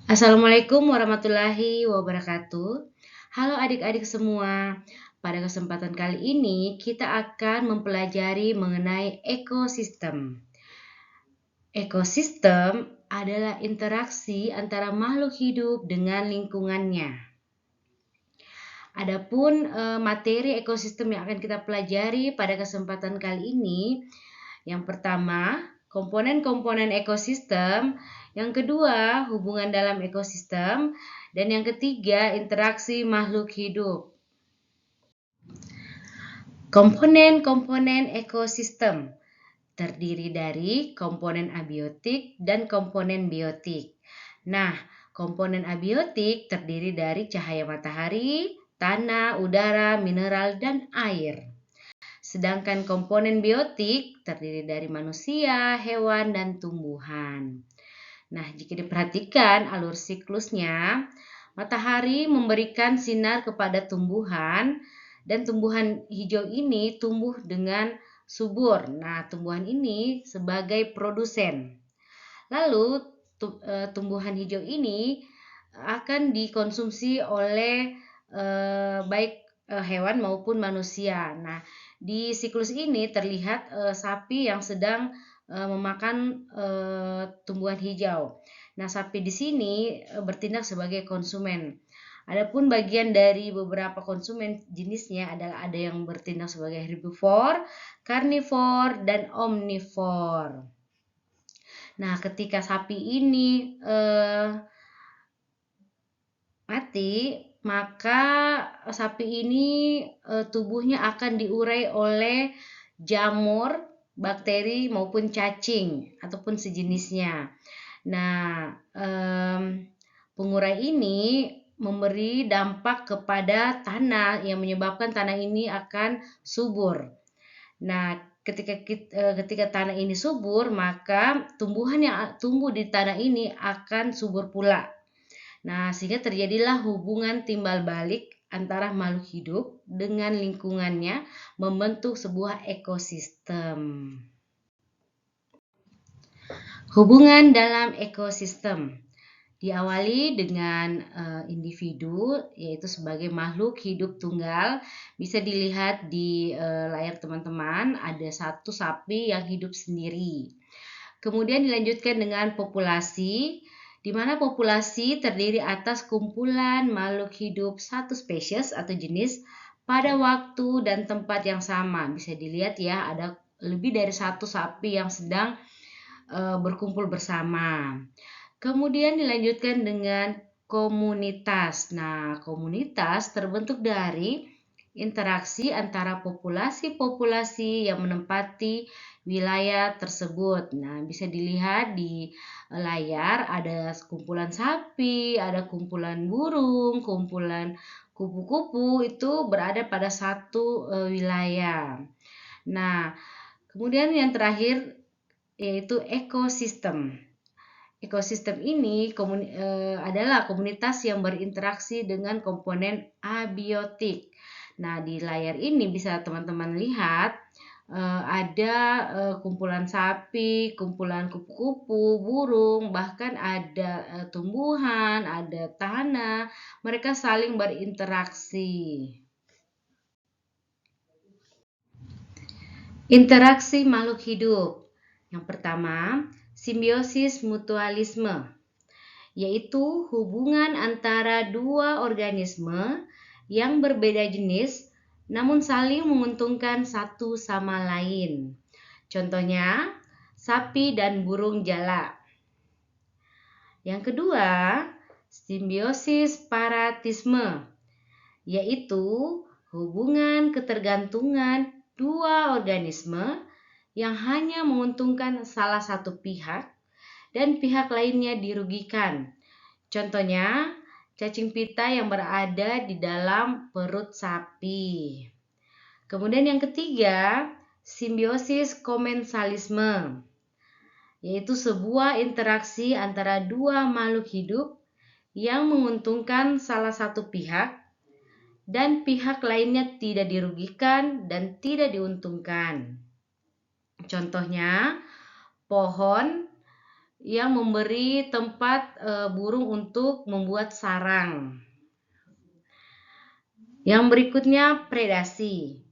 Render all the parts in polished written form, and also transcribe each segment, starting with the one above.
Assalamualaikum warahmatullahi wabarakatuh. Halo adik-adik semua. Pada kesempatan kali ini kita akan mempelajari mengenai ekosistem. Ekosistem adalah interaksi antara makhluk hidup dengan lingkungannya. Adapun materi ekosistem yang akan kita pelajari pada kesempatan kali ini, yang pertama, komponen-komponen ekosistem, yang kedua, hubungan dalam ekosistem, dan yang ketiga, interaksi makhluk hidup. Komponen-komponen ekosistem terdiri dari komponen abiotik dan komponen biotik. Nah, komponen abiotik terdiri dari cahaya matahari, tanah, udara, mineral, dan air. Sedangkan komponen biotik terdiri dari manusia, hewan, dan tumbuhan. Nah, jika diperhatikan alur siklusnya, matahari memberikan sinar kepada tumbuhan dan tumbuhan hijau ini tumbuh dengan subur. Nah, tumbuhan ini sebagai produsen. Lalu tumbuhan hijau ini akan dikonsumsi oleh baik hewan maupun manusia. Nah, di siklus ini terlihat sapi yang sedang memakan tumbuhan hijau. Nah, sapi di sini bertindak sebagai konsumen. Adapun bagian dari beberapa konsumen jenisnya adalah ada yang bertindak sebagai herbivore, karnivor, dan omnivor. Nah, ketika sapi ini mati, maka sapi ini tubuhnya akan diurai oleh jamur, bakteri maupun cacing ataupun sejenisnya. Nah, pengurai ini memberi dampak kepada tanah yang menyebabkan tanah ini akan subur. Nah, ketika tanah ini subur, maka tumbuhan yang tumbuh di tanah ini akan subur pula. Nah, sehingga terjadilah hubungan timbal balik antara makhluk hidup dengan lingkungannya membentuk sebuah ekosistem. Hubungan dalam ekosistem diawali dengan individu, yaitu sebagai makhluk hidup tunggal. Bisa dilihat di layar teman-teman, ada satu sapi yang hidup sendiri. Kemudian dilanjutkan dengan populasi, di mana populasi terdiri atas kumpulan makhluk hidup satu spesies atau jenis pada waktu dan tempat yang sama. Bisa dilihat ya, ada lebih dari satu sapi yang sedang berkumpul bersama. Kemudian dilanjutkan dengan komunitas. Nah, komunitas terbentuk dari interaksi antara populasi-populasi yang menempati wilayah tersebut. Nah, bisa dilihat di layar ada kumpulan sapi, ada kumpulan burung, kumpulan kupu-kupu itu berada pada satu wilayah. Nah, kemudian yang terakhir yaitu ekosistem. Ekosistem ini adalah komunitas yang berinteraksi dengan komponen abiotik. Nah, di layar ini bisa teman-teman lihat ada kumpulan sapi, kumpulan kupu-kupu, burung, bahkan ada tumbuhan, ada tanah. Mereka saling berinteraksi. Interaksi makhluk hidup. Yang pertama, simbiosis mutualisme, yaitu hubungan antara dua organisme yang berbeda jenis namun saling menguntungkan satu sama lain. Contohnya, sapi dan burung jala. Yang kedua, simbiosis paratisme, yaitu hubungan ketergantungan dua organisme yang hanya menguntungkan salah satu pihak dan pihak lainnya dirugikan. Contohnya, cacing pita yang berada di dalam perut sapi. Kemudian yang ketiga, simbiosis komensalisme, yaitu sebuah interaksi antara dua makhluk hidup yang menguntungkan salah satu pihak dan pihak lainnya tidak dirugikan dan tidak diuntungkan. Contohnya, pohon yang memberi tempat burung untuk membuat sarang. Yang berikutnya predasi,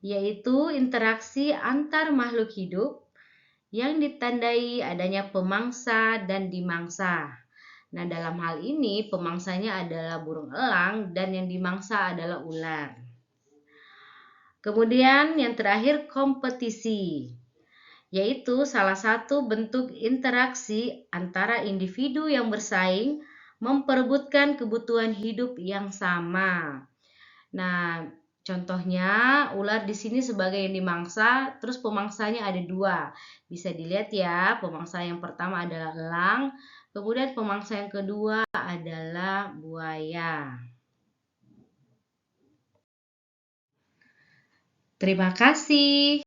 yaitu interaksi antar makhluk hidup yang ditandai adanya pemangsa dan dimangsa. Nah, dalam hal ini pemangsanya adalah burung elang dan yang dimangsa adalah ular. Kemudian yang terakhir kompetisi, yaitu salah satu bentuk interaksi antara individu yang bersaing memperebutkan kebutuhan hidup yang sama. Nah, contohnya ular di sini sebagai yang dimangsa, terus pemangsanya ada dua. Bisa dilihat ya, pemangsa yang pertama adalah elang, kemudian pemangsa yang kedua adalah buaya. Terima kasih.